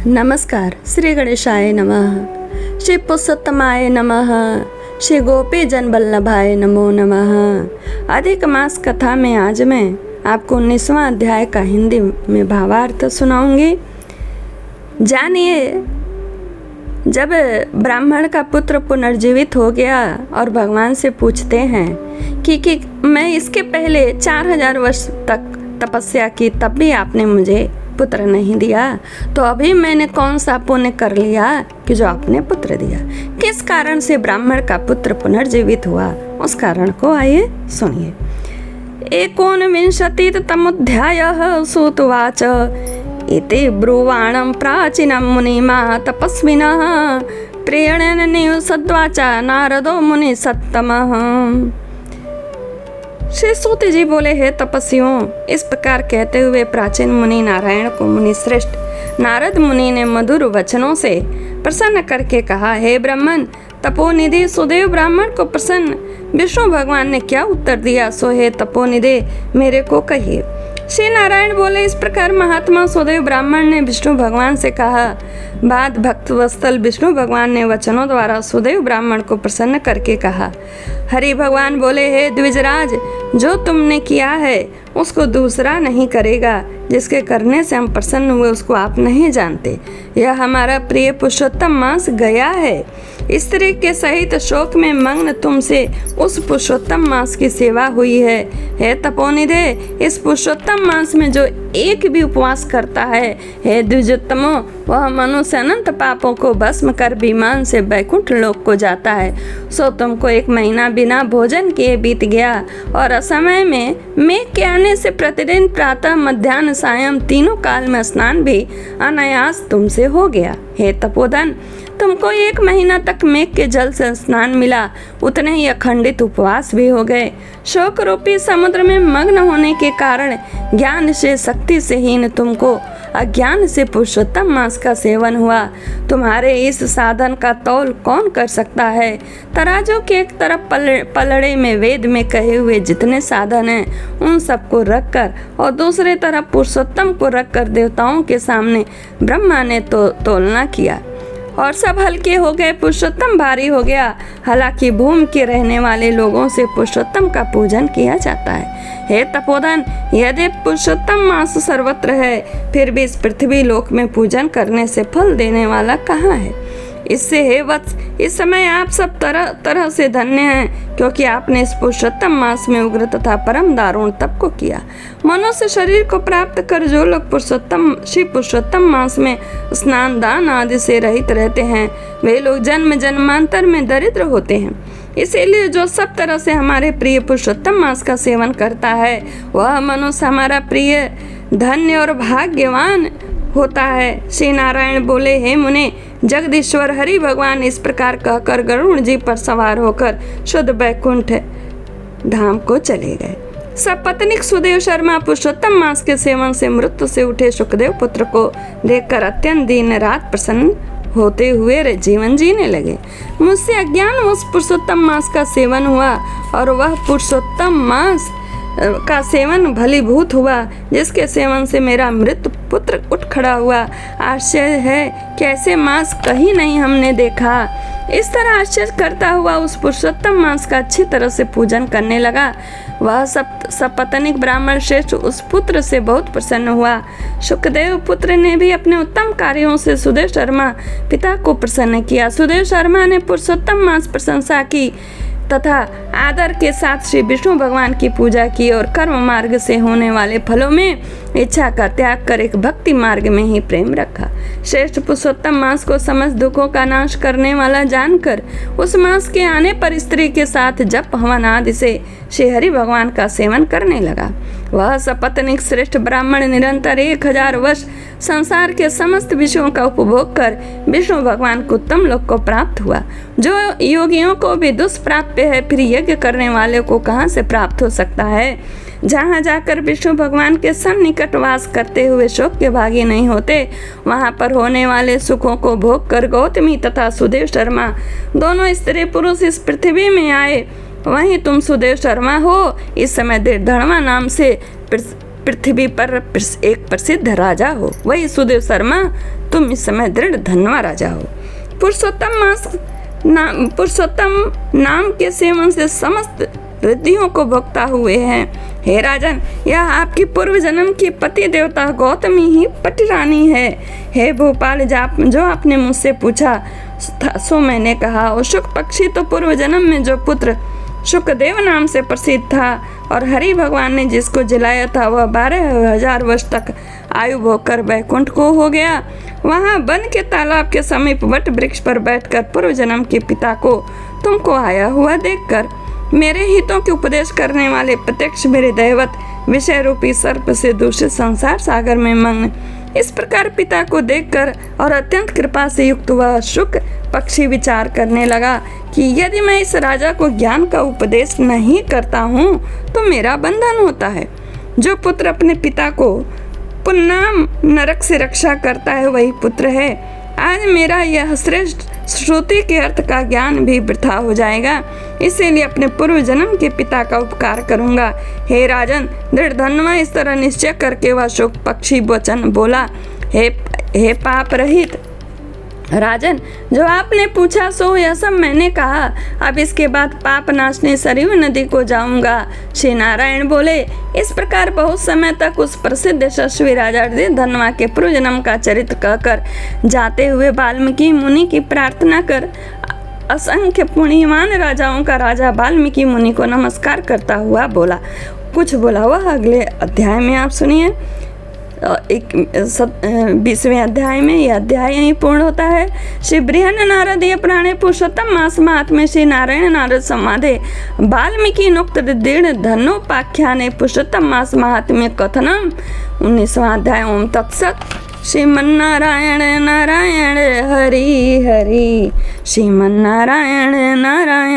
नमस्कार। श्री गणेशाय नमः, श्री पुरुषोत्तमाय नमः, श्री गोपी जन वल्लभाय नमो नमः। अधिक मास कथा में आज मैं आपको 19वां अध्याय का हिंदी में भावार्थ सुनाऊंगी। जानिए, जब ब्राह्मण का पुत्र पुनर्जीवित हो गया और भगवान से पूछते हैं कि मैं इसके पहले 4000 वर्ष तक तपस्या की, तब भी आपने मुझे पुत्र नहीं दिया, तो अभी मैंने कौन सा पुण्य कर लिया कि जो आपने पुत्र दिया। किस कारण से ब्राह्मण का पुत्र पुनर्जीवित हुआ, उस कारण को आइए सुनिए। 19तमोऽध्यायः सूतवाच इति ब्रुवाणं प्राचीनं मुनिमा तपस्विनः प्रेरणेन सद्वाचा नारदो मुनि सत्तमः। श्री सूत जी बोले, हे तपस्वियों, इस प्रकार कहते हुए प्राचीन मुनि नारायण को मुनि श्रेष्ठ नारद मुनि ने मधुर वचनों से प्रसन्न करके कहा, हे ब्राह्मण तपोनिधि सुदेव। ब्राह्मण को प्रसन्न विष्णु भगवान ने क्या उत्तर दिया, सो हे तपोनिधि मेरे को कहिए। श्री नारायण बोले, इस प्रकार महात्मा सुदेव ब्राह्मण ने विष्णु भगवान से कहा। बाद भक्त वत्सल विष्णु भगवान ने वचनों द्वारा सुदेव ब्राह्मण को प्रसन्न करके कहा। हरि भगवान बोले, हे द्विजराज, जो तुमने किया है उसको दूसरा नहीं करेगा। जिसके करने से हम प्रसन्न हुए उसको आप नहीं जानते। यह हमारा प्रिय पुरुषोत्तम मास गया है। स्त्री के सहित शोक में मग्न तुमसे उस पुरुषोत्तम मास की सेवा हुई है। हे तपोनिधे, इस पुरुषोत्तम मास में जो एक भी उपवास करता है, हे द्विजोत्तमो, वह मनुष्य अनंत पापों को भस्म कर विमान से बैकुंठ लोक को जाता है। सो तुमको 1 महीना बिना भोजन किए बीत गया और असमय में मेघ के आने से प्रतिदिन प्रातः मध्याह्न सायं तीनों काल में स्नान भी अनायास तुमसे हो गया। हे तपोधन, तुमको 1 महीना तक मेघ के जल से स्नान मिला, उतने ही अखंडित उपवास भी हो गए। शोक रूपी समुद्र में मग्न होने के कारण ज्ञान से शक्ति से हीन तुमको अज्ञान से पुरुषोत्तम मास का सेवन हुआ। तुम्हारे इस साधन का तौल कौन कर सकता है। तराजू के एक तरफ पलड़े में वेद में कहे हुए जितने साधन हैं उन सबको रखकर और दूसरे तरफ पुरुषोत्तम को रखकर देवताओं के सामने ब्रह्मा ने तोलना किया और सब हल्के हो गए, पुरुषोत्तम भारी हो गया। हालांकि भूमि के रहने वाले लोगों से पुरुषोत्तम का पूजन किया जाता है। हे तपोधन, यदि पुरुषोत्तम मास सर्वत्र है, फिर भी इस पृथ्वी लोक में पूजन करने से फल देने वाला कहाँ है। इससे हे वत्स, इस समय आप सब तरह तरह से धन्य हैं, क्योंकि आपने इस पुरुषोत्तम मास में उग्र तथा परम दारुण तप को किया। मनुष्य शरीर को प्राप्त कर जो लोग श्री पुरुषोत्तम मास में स्नान दान आदि से रहित रहते हैं, वे लोग जन्म जन्मांतर में दरिद्र होते हैं। इसीलिए जो सब तरह से हमारे प्रिय पुरुषोत्तम मास का सेवन करता है, वह मनुष्य हमारा प्रिय, धन्य और भाग्यवान होता है। श्री नारायण बोले, हे मुने, जगदीश्वर हरि भगवान इस प्रकार कहकर गरुड़ जी पर सवार होकर शुद्ध बैकुंठ धाम को चले गए। सपत्नीक सुदेव शर्मा पुरुषोत्तम मास के सेवन से मृत्यु से उठे सुखदेव पुत्र को देखकर अत्यंत दिन रात प्रसन्न होते हुए जीवन जीने लगे। मुझसे अज्ञान उस पुरुषोत्तम मास का सेवन हुआ और वह पुरुषोत्तम मास का सेवन भलीभूत हुआ, जिसके सेवन से मेरा मृत पुत्र उठ खड़ा हुआ। आश्चर्य है कि ऐसे मास कहीं नहीं हमने देखा। इस तरह आश्चर्य करता हुआ उस पुरुषोत्तम मास का अच्छी तरह से पूजन करने लगा। वह सपत्नीक ब्राह्मण श्रेष्ठ उस पुत्र से बहुत प्रसन्न हुआ। सुखदेव पुत्र ने भी अपने उत्तम कार्यों से सुदेव शर्मा पिता को प्रसन्न किया। सुदेव शर्मा ने पुरुषोत्तम मास प्रशंसा की तथा आदर के साथ श्री विष्णु भगवान की पूजा की और कर्म मार्ग से होने वाले फलों में इच्छा का त्याग कर एक भक्ति मार्ग में ही प्रेम रखा। श्रेष्ठ पुरुषोत्तम मास को समस्त दुखों का नाश करने वाला जानकर उस मास के आने पर स्त्री के साथ जप हवन आदि से श्री हरि भगवान का सेवन करने लगा। वह सपत्नीक श्रेष्ठ ब्राह्मण निरंतर 1000 वर्ष संसार के समस्त विषयों का उपभोग कर विष्णु भगवान को उत्तम लोक को प्राप्त हुआ। जो योगियों को भी दुष्प्राप्य है, फिर यज्ञ करने वाले को कहाँ से प्राप्त हो सकता है। जहाँ जाकर विष्णु भगवान के सन्निकट वास करते हुए शोक के भागी नहीं होते, वहाँ पर होने वाले सुखों को भोग कर गौतमी तथा सुदेव शर्मा दोनों स्त्री पुरुष इस पृथ्वी में आए। वहीं तुम सुदेव शर्मा हो, इस समय दृढ़वा नाम से पृथ्वी पर एक प्रसिद्ध राजा हो। वही सुदेव शर्मा तुम इस समय दृढ़ धनवा राजा हो। पुरुषोत्तम नाम के सेवन से समस्त रिद्धियों को भोगता हुए हैं। हे राजन, यह आपकी पूर्व जन्म की पति देवता गौतमी ही पटिरानी है। हे भोपाल, जो आपने मुझसे पूछा सो मैंने कहा। और शुक पक्षी तो पूर्व जन्म में जो पुत्र शुकदेव नाम से प्रसिद्ध था और हरि भगवान ने जिसको जिलाया था, वह 12,000 वर्ष तक आयु भोगकर बैकुंठ को हो गया। वहाँ वन के तालाब के समीप वट वृक्ष पर बैठकर पूर्व जन्म के पिता को तुमको आया हुआ देखकर मेरे हितों के उपदेश करने वाले प्रत्यक्ष मेरे दैवत विषय रूपी सर्प से दूषित संसार सागर में मग्न इस प्रकार पिता को देखकर और अत्यंत कृपा से युक्त वह शुक पक्षी विचार करने लगा कि यदि मैं इस राजा को ज्ञान का उपदेश नहीं करता हूँ तो मेरा बंधन होता है। जो पुत्र अपने पिता को पुन्नाम नरक से रक्षा करता है वही पुत्र है। आज मेरा यह श्रेष्ठ श्रुति के अर्थ का ज्ञान भी वृथा हो जाएगा, इसीलिए अपने पूर्व जन्म के पिता का उपकार करूंगा। हे राजन, दृढ़ धनवा इस तरह निश्चय करके वह शुक पक्षी वचन बोला। हे पाप रहित राजन, जो आपने पूछा सो यह सब मैंने कहा। अब इसके बाद पाप नाशने सरयू नदी को जाऊंगा। श्री नारायण बोले। इस प्रकार बहुत समय तक उस प्रसिद्ध यशस्वी राजा धनवा के पूर्व जन्म का चरित्र कहकर जाते हुए वाल्मीकि मुनि की प्रार्थना कर असंख्य पुण्यवान राजाओं का राजा वाल्मीकि मुनि को नमस्कार करता हुआ बोला। कुछ बोला वह अगले अध्याय में आप सुनिए। 20वें अध्याय में यह अध्याय यहीं पूर्ण होता है। श्री बृहन नारदीय पुराणे पुरुषोत्तम मास महात्म्य श्री नारायण नारद संवादे वाल्मीकि नुक्त दृढ़ धनोपाख्याने पुरुषोत्तम मास महात्म्य कथनम 19वां अध्याय। ओम तत्सत। श्रीमन्नारायण नारायण हरि हरि। श्रीमन्नारायण नारायण